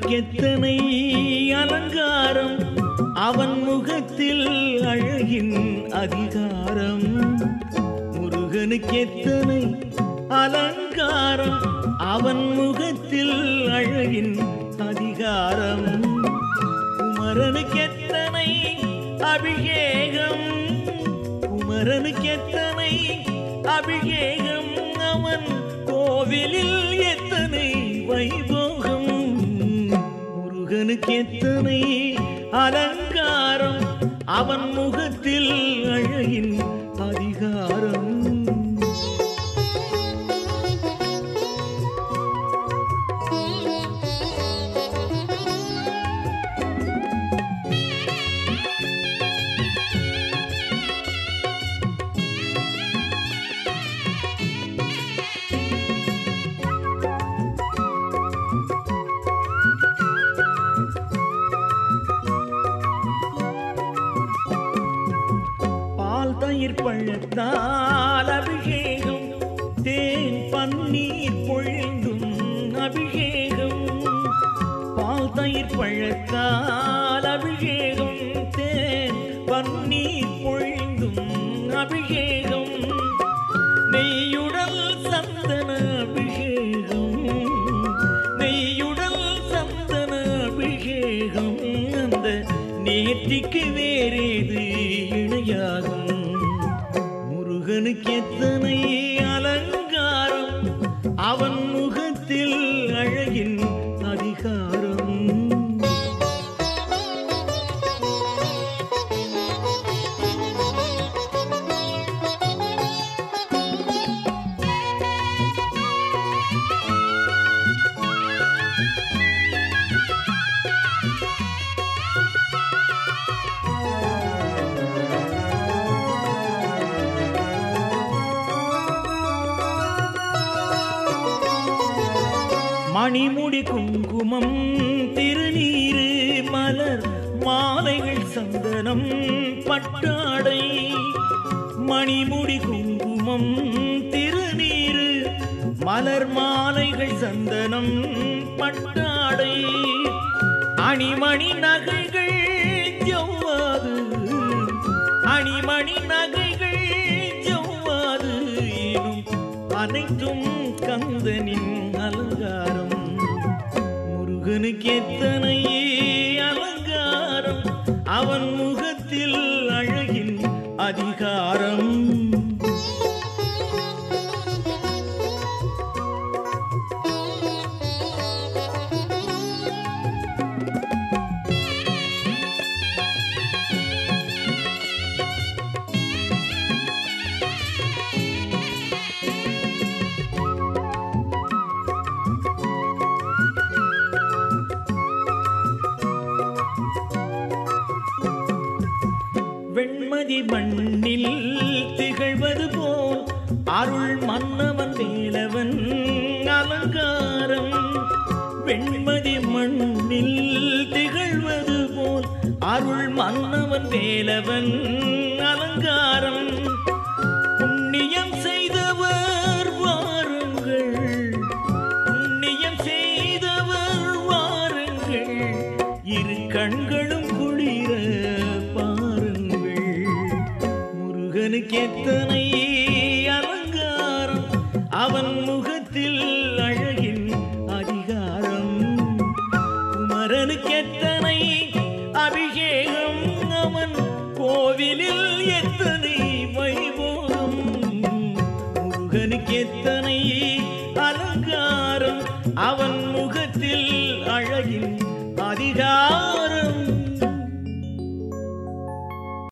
முருகனுக்கெத்தனை அலங்காரம் அவன் முகத்தில் அழகின் அதிகாரம். முருகனுக்கெத்தனை அலங்காரம் அவன் முகத்தில் அழகின் அதிகாரம். குமரனுக்கெத்தனை அபிஷேகம், குமரனுக்கெத்தனை அபிஷேகம் அவன் கோவிலில் எத்தனை வைபோகம். முருகனுக்கெத்தனை அலங்காரம் அவன் முகத்தில் அழகின் அதிகாரம். தயிர் பழத்தால் அபிஷேகம், தேன் பன்னீர் பொழிந்தும் அபிஷேகம். பால் தயிர் பழத்தால் அபிஷேகம், தேன் பன்னீர் பொழிந்தும் அபிஷேகம். நெய்யுடல் சந்தன அபிஷேகம், நெய்யுடல் சந்தன அபிஷேகம். அந்த நேர்த்திக்கு வேறேது இணையாகும். முருகனுக்கெத்தனை அலங்காரம் அவன் முகத்தில் அழகின் அதிகாரம். மணிமுடி குங்குமம் திருநீரு மலர் மாலைகள் சந்தனம் பட்டாடை. மணிமுடி குங்குமம் திருநீரு மலர் மாலைகள் சந்தனம் பட்டாடை. அணிமணி நகைகள் ஜவ்வாது, அணிமணி நகைகள் ஜவ்வாது எனும் அனைத்தும் கந்தனின் அலங்காரம். முருகனுக்கெத்தனை அலங்காரம் அவன் முகத்தில் அழகின் அதிகாரம். வெண்மதி மண்ணில் திகழ்வது போல் அருள் மன்னவன் வேலவன் அலங்காரம். வெண்மதி மண்ணில் திகழ்வது போல் அருள் மன்னவன் வேலவன் அலங்காரம். புண்ணியம் செய்தவர் வாருங்கள், புண்ணியம் செய்தவர் வாருங்கள், இரு கண்களும் குளிர முருகனுக்கெத்தனை அலங்காரம் அவன் முகத்தில் அழகின் அதிகாரம். குமரனுக்கெத்தனை அபிஷேகம் அவன் கோவிலில் எத்தனை வைபோகம். முருகனுக்கெத்தனை அலங்காரம் அவன்